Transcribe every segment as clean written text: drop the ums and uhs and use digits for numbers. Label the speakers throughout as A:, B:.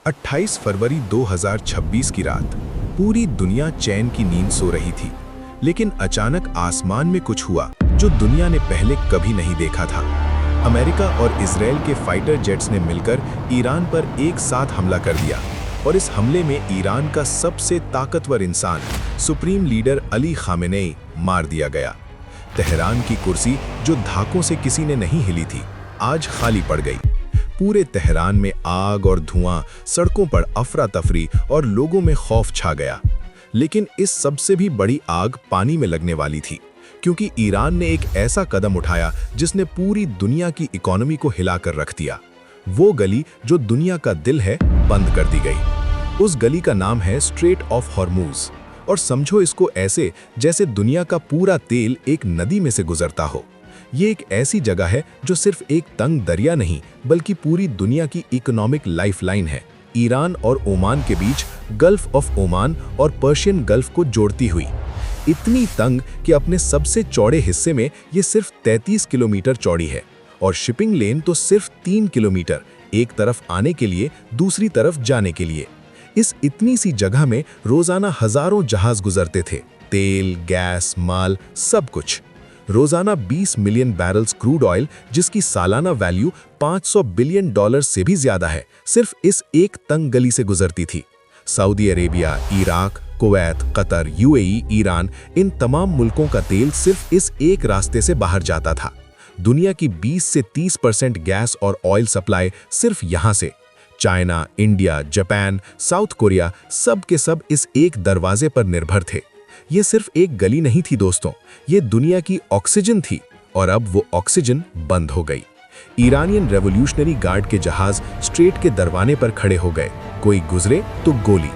A: 28 फरवरी 2026 की रात पूरी दुनिया चैन की नींद सो रही थी, लेकिन अचानक आसमान में कुछ हुआ जो दुनिया ने पहले कभी नहीं देखा था। अमेरिका और इजराइल के फाइटर जेट्स ने मिलकर ईरान पर एक साथ हमला कर दिया और इस हमले में ईरान का सबसे ताकतवर इंसान सुप्रीम लीडर अली खामेनेई मार दिया गया। तेहरान की कुर्सी जो धाकों से किसी ने नहीं हिली थी, आज खाली पड़ गई। पूरे तेहरान में आग और धुआं, सड़कों पर अफरा तफरी और लोगों में खौफ छा गया। लेकिन इस सबसे भी बड़ी आग पानी में लगने वाली थी, क्योंकि ईरान ने एक ऐसा कदम उठाया जिसने पूरी दुनिया की इकोनॉमी को हिलाकर रख दिया। वो गली जो दुनिया का दिल है, बंद कर दी गई। उस गली का नाम है स्ट्रेट ऑफ हॉर्मूज, और समझो इसको ऐसे जैसे दुनिया का पूरा तेल एक नदी में से गुजरता हो। ये एक ऐसी जगह है जो सिर्फ एक तंग दरिया नहीं, बल्कि पूरी दुनिया की इकोनॉमिक लाइफलाइन है। ईरान और ओमान के बीच गल्फ ऑफ ओमान और पर्शियन गल्फ को जोड़ती हुई, इतनी तंग कि अपने सबसे चौड़े हिस्से में ये सिर्फ 33 किलोमीटर चौड़ी है, और शिपिंग लेन तो सिर्फ 3 किलोमीटर, एक तरफ आने के लिए, दूसरी तरफ जाने के लिए। इस इतनी सी जगह में रोजाना हजारों जहाज गुजरते थे, तेल, गैस, माल, सब कुछ। रोजाना 20 मिलियन बैरल्स क्रूड ऑयल, जिसकी सालाना वैल्यू $500 बिलियन से भी ज्यादा है, सिर्फ इस एक तंग गली से गुजरती थी। Saudi Arabia, Iraq, Kuwait, Qatar, UAE, Iran, इन तमाम मुल्कों का तेल सिर्फ इस एक रास्ते से बाहर जाता था। दुनिया की 20 से 30% गैस और ऑयल सप्लाई सिर्फ यहां से। China, India, Japan, south Korea, सब के सब इस एक दरवाजे पर निर्भर थे। ये सिर्फ एक गली नहीं थी दोस्तों, ये दुनिया की ऑक्सीजन थी, और अब वो ऑक्सीजन बंद हो गई। ईरानियन रेवोल्यूशनरी गार्ड के जहाज स्ट्रेट के दरवाजे पर खड़े हो गए, कोई गुजरे तो गोली।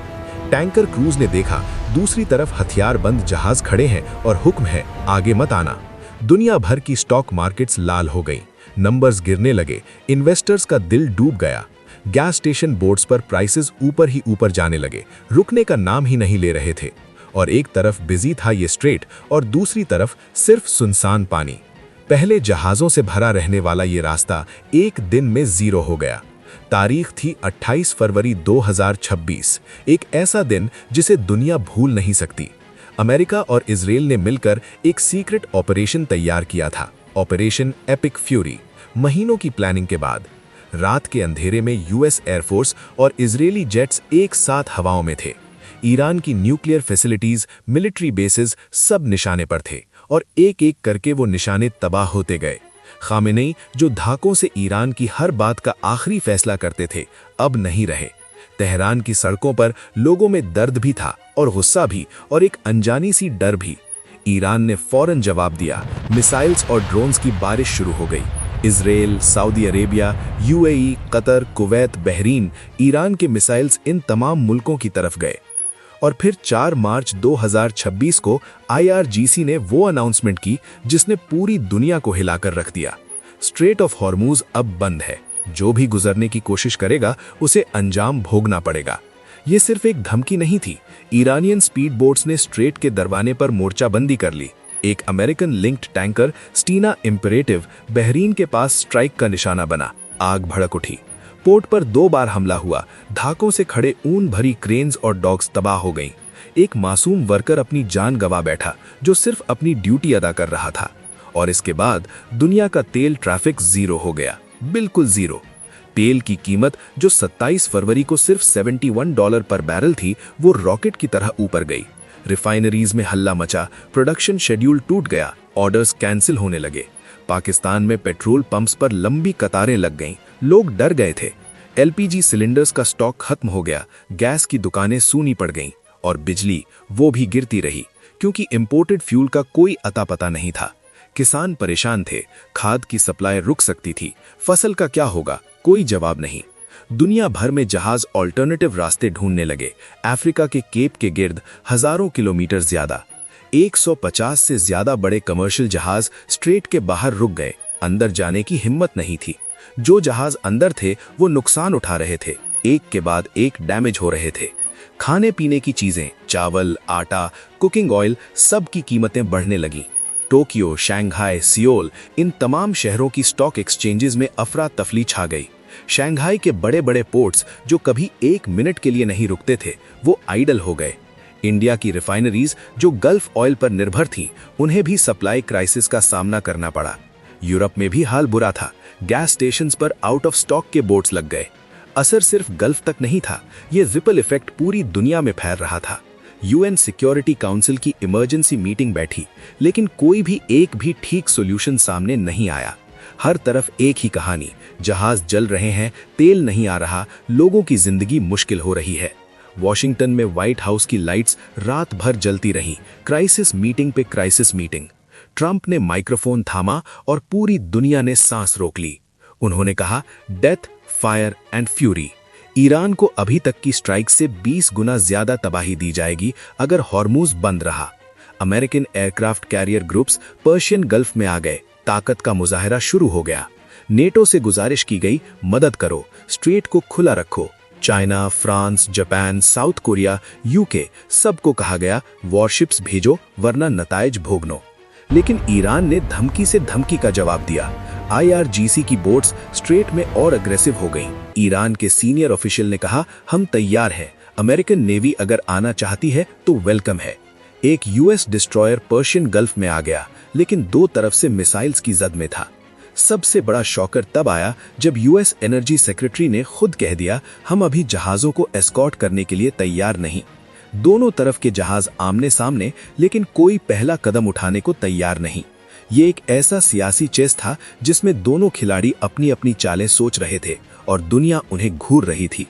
A: टैंकर क्रूज ने देखा दूसरी तरफ हथियार बंद जहाज खड़े हैं और हुक्म है, आगे मत आना। दुनिया भर की स्टॉक मार्केट्स लाल हो गई, नंबर्स गिरने लगे, इन्वेस्टर्स का दिल डूब गया। गैस स्टेशन बोर्ड्स पर प्राइसेस ऊपर ही ऊपर जाने लगे, रुकने का नाम ही नहीं ले रहे थे। और एक तरफ बिजी था ये स्ट्रेट और दूसरी तरफ सिर्फ सुनसान पानी। पहले जहाजों से भरा रहने वाला ये रास्ता एक दिन में जीरो हो गया। तारीख थी 28 फरवरी 2026, एक ऐसा दिन जिसे दुनिया भूल नहीं सकती। अमेरिका और इजराइल ने मिलकर एक सीक्रेट ऑपरेशन तैयार किया था, ऑपरेशन एपिक फ्यूरी। महीनों की प्लानिंग के बाद रात के अंधेरे में यूएस एयरफोर्स और इजरायली जेट्स एक साथ हवाओं में थे। ईरान की न्यूक्लियर फैसिलिटीज, मिलिट्री बेसेस सब निशाने पर थे, और एक एक करके वो निशाने तबाह होते गए। खामेनेई, जो धाकों से ईरान की हर बात का आखिरी फैसला करते थे, अब नहीं रहे। तेहरान की सड़कों पर लोगों में दर्द भी था, और गुस्सा भी, और एक अनजानी सी डर भी। ईरान ने फौरन जवाब दिया, मिसाइल्स और ड्रोन्स की बारिश शुरू हो गई। Israel, Saudi Arabia, UAE, Qatar, Kuwait, Bahrain, Iran के मिसाइल्स इन तमाम मुल्कों की तरफ गए। और फिर 4 मार्च 2026 को आईआरजीसी ने वो अनाउंसमेंट की जिसने पूरी दुनिया को हिलाकर रख दिया। स्ट्रेट ऑफ हॉर्मूज अब बंद है, जो भी गुजरने की कोशिश करेगा उसे अंजाम भोगना पड़ेगा। ये सिर्फ एक धमकी नहीं थी, ईरानियन स्पीड बोट्स ने स्ट्रेट के दरवाजे पर मोर्चाबंदी कर ली। एक American linked tanker Stena Imperative Bahrain के पास स्ट्राइक का निशाना बना। आग भड़क उठी, पोर्ट पर 2 बार हमला हुआ, धाकों से खड़े ऊन भरी क्रेन्स और डॉग्स तबाह हो गईं। एक मासूम वर्कर अपनी जान गंवा बैठा, जो सिर्फ अपनी ड्यूटी अदा कर रहा था। और इसके बाद दुनिया का तेल ट्रैफिक जीरो हो गया, बिल्कुल जीरो। तेल की कीमत जो 27 फरवरी को सिर्फ $71 पर बैरल थी, वो रॉकेट की तरह ऊपर गई। रिफाइनरीज में हल्ला मचा, प्रोडक्शन शेड्यूल टूट गया, ऑर्डर्स कैंसिल होने लगे। पाकिस्तान में पेट्रोल पंप्स पर लंबी कतारें लग गईं, लोग डर गए थे। एलपीजी सिलेंडर्स का स्टॉक खत्म हो गया, गैस की दुकानें सूनी पड़ गईं, और बिजली वो भी गिरती रही, क्योंकि इंपोर्टेड फ्यूल का कोई अता पता नहीं था। किसान परेशान थे, खाद की सप्लाई रुक सकती थी, फसल का क्या होगा, कोई जवाब नहीं। दुनिया भर में जहाज ऑल्टरनेटिव रास्ते ढूंढने लगे। अफ्रीका के केप के गिर्द हजारों किलोमीटर ज्यादा 150 से ज्यादा बड़े कमर्शियल जहाज स्ट्रेट के बाहर रुक गए, अंदर जाने की हिम्मत नहीं थी। जो जहाज अंदर थे वो नुकसान उठा रहे थे, एक के बाद एक डैमेज हो रहे थे। खाने पीने की चीजें, चावल, आटा, कुकिंग ऑयल, सब की कीमतें बढ़ने लगीं। टोक्यो, शंघाई, सियोल, इन तमाम शहरों की स्टॉक एक्सचेंजेस में अफरा तफरी छा गई। शंघाई के बड़े बड़े पोर्ट्स जो कभी 1 मिनट के लिए नहीं रुकते थे, वो आइडल हो गए। इंडिया की रिफाइनरीज जो गल्फ ऑयल पर निर्भर थीं, उन्हें भी सप्लाई क्राइसिस का सामना करना पड़ा। यूरोप में भी हाल बुरा था। गैस स्टेशंस पर आउट ऑफ स्टॉक के बोर्ड्स लग गए। असर सिर्फ गल्फ तक नहीं था, ये रिपल इफेक्ट पूरी दुनिया में फैल रहा था। यूएन सिक्योरिटी काउंसिल की इमरजेंसी मीटिंग बैठी, लेकिन कोई भी एक भी ठीक सॉल्यूशन सामने नहीं आया। हर तरफ एक ही कहानी, जहाज जल रहे हैं, तेल नहीं आ रहा, लोगों की जिंदगी मुश्किल हो रही है। वॉशिंगटन में व्हाइट हाउस की लाइट्स रात भर जलती रहीं, क्राइसिस मीटिंग पे क्राइसिस मीटिंग। ट्रंप ने माइक्रोफोन थामा और पूरी दुनिया ने सांस रोक ली। उन्होंने कहा, death, fire and fury. Iran को अभी तक की स्ट्राइक से 20 गुना ज्यादा तबाही दी जाएगी अगर हॉर्मुज बंद रहा। American aircraft carrier groups Persian gulf में आ गए, ताकत का मुजाहरा शुरू हो गया। नेटो से गुजारिश की गई, मदद करो, स्ट्रेट को खुला रखो। China, France, Japan, south Korea, UK, सबको कहा गया वॉरशिप्स भेजो वरना नतायज भोगनो। लेकिन ईरान ने धमकी से धमकी का जवाब दिया। IRGC की बोट्स स्ट्रेट में और अग्रेसिव हो गईं। ईरान के सीनियर ऑफिशियल ने कहा, हम तैयार हैं, अमेरिकन नेवी अगर आना चाहती है तो वेलकम है। एक US डिस्ट्रॉयर पर्शियन गल्फ में आ गया, लेकिन 2 तरफ से मिसाइल्स की जद में था। सबसे बड़ा शॉकर तब आया जब US एनर्जी सेक्रेटरी ने खुद कह दिया, हम अभी जहाज़ों को एस्कॉर्ट करने के लिए तैयार नहीं। दोनों तरफ के जहाज आमने सामने, लेकिन कोई पहला कदम उठाने को तैयार नहीं। ये एक ऐसा सियासी चेस था जिसमें दोनों खिलाड़ी अपनी अपनी चालें सोच रहे थे और दुनिया उन्हें घूर रही थी।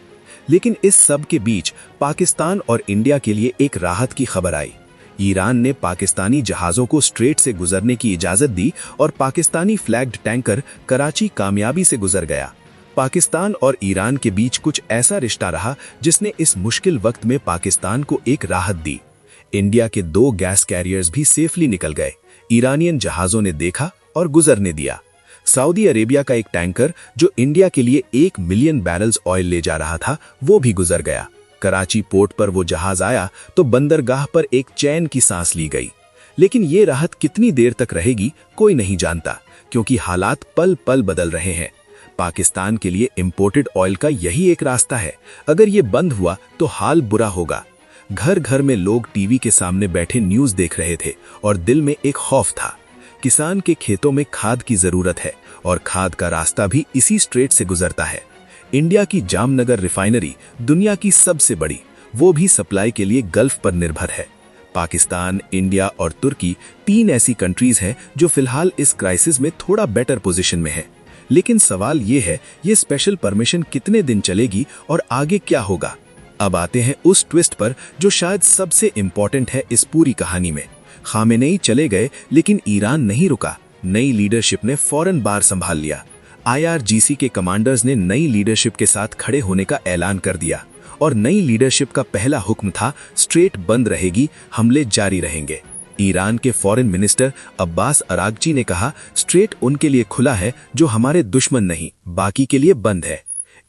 A: लेकिन इस सब के बीच पाकिस्तान और इंडिया के लिए एक राहत की खबर आई। ईरान ने पाकिस्तानी जहाज़ों को स्ट्रेट से गुजरने की इजाज़त दी और पाकिस्तानी फ्लैग्ड टैंकर कराची कामयाबी से गुजर गया। पाकिस्तान और ईरान के बीच कुछ ऐसा रिश्ता रहा जिसने इस मुश्किल वक्त में पाकिस्तान को एक राहत दी। इंडिया के 2 गैस कैरियर्स भी सेफली निकल गए। ईरानियन जहाज़ों ने देखा और गुजरने दिया। सऊदी अरेबिया का एक टैंकर जो इंडिया के लिए 1 मिलियन बैरल्स ऑयल ले जा रहा था, वो भी गुजर गया। कराची पोर्ट पर वो जहाज आया तो बंदरगाह पर एक चैन की सांस ली गई। लेकिन ये राहत कितनी देर तक रहेगी कोई नहीं जानता, क्योंकि हालात पल पल बदल रहे हैं। पाकिस्तान के लिए इंपोर्टेड ऑयल का यही एक रास्ता है। अगर ये बंद हुआ तो हाल बुरा होगा। घर घर में लोग टीवी के सामने बैठे न्यूज़ देख रहे थे और दिल में एक खौफ था। किसान के खेतों में खाद की जरूरत है और खाद का रास्ता भी इसी स्ट्रेट से गुजरता है। इंडिया की जामनगर रिफाइनरी दुनिया की सबसे बड़ी, वो भी सप्लाई के लिए गल्फ पर निर्भर है। पाकिस्तान, इंडिया और तुर्की 3 ऐसी कंट्रीज हैं जो फिलहाल इस क्राइसिस में थोड़ा बेटर पोजीशन में है। लेकिन सवाल ये है, ये स्पेशल परमिशन कितने दिन चलेगी और आगे क्या होगा? अब आते हैं उस ट्विस्ट पर जो शायद सबसे इंपॉर्टेंट है इस पूरी कहानी में। खामेनेई चले गए, लेकिन ईरान नहीं रुका। नई लीडरशिप ने फौरन बार संभाल लिया। IRGC के कमांडर्स ने नई लीडरशिप के साथ खड़े होने का ऐलान कर दिया और नई लीडरशिप का पहला हुक्म था, स्ट्रेट बंद रहेगी, हमले जारी रहेंगे। ईरान के फॉरेन मिनिस्टर अब्बास अरागची ने कहा, स्ट्रेट उनके लिए खुला है जो हमारे दुश्मन नहीं, बाकी के लिए बंद है।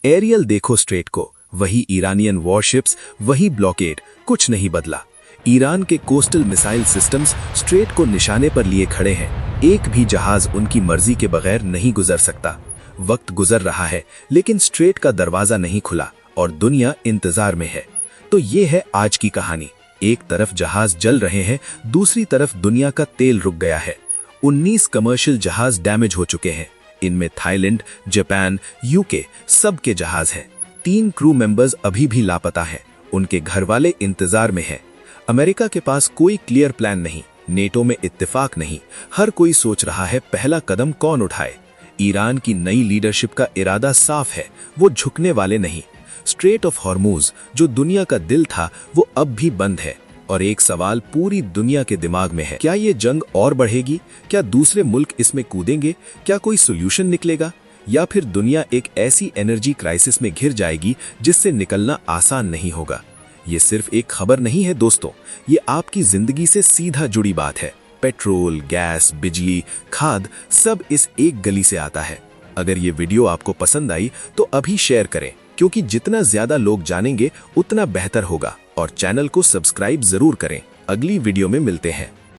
A: एरियल देखो स्ट्रेट को, वही ईरानियन वॉरशिप्स, वही ब्लॉकेड, कुछ नहीं बदला। ईरान के कोस्टल मिसाइल सिस्टम्स स्ट्रेट को निशाने पर लिए खड़े हैं। एक भी जहाज उनकी मर्जी के बगैर नहीं गुजर सकता। वक्त गुजर रहा है, लेकिन स्ट्रेट का दरवाजा नहीं खुला और दुनिया इंतजार में है। तो ये है आज की कहानी। एक तरफ जहाज जल रहे हैं, दूसरी तरफ दुनिया का तेल रुक गया है। 19 कमर्शियल जहाज डैमेज हो चुके हैं। इनमें थाईलैंड, जापान, यूके सब के जहाज हैं। 3 क्रू मेंबर्स अभी भी लापता हैं। उनके घर वाले इंतजार में हैं। अमेरिका के पास कोई क्लियर प्लान नहीं, नेटो में इत्तेफाक नहीं। हर कोई सोच रहा है पहला कदम कौन उठाए। ईरान की नई लीडरशिप का इरादा साफ है, वो झुकने वाले नहीं। स्ट्रेट ऑफ हॉर्मुज जो दुनिया का दिल था, वो अब भी बंद है। और एक सवाल पूरी दुनिया के दिमाग में है, क्या ये जंग और बढ़ेगी? क्या दूसरे मुल्क इसमें कूदेंगे? क्या कोई सोल्यूशन निकलेगा? या फिर दुनिया एक ऐसी एनर्जी क्राइसिस में घिर जाएगी जिससे निकलना आसान नहीं होगा? ये सिर्फ एक खबर नहीं है दोस्तों, ये आपकी जिंदगी से सीधा जुड़ी बात है। पेट्रोल, गैस, बिजली, खाद सब इस एक गली से आता है। अगर ये वीडियो आपको पसंद आई तो अभी शेयर करें, क्योंकि जितना ज्यादा लोग जानेंगे उतना बेहतर होगा। और चैनल को सब्सक्राइब जरूर करें। अगली वीडियो में मिलते हैं।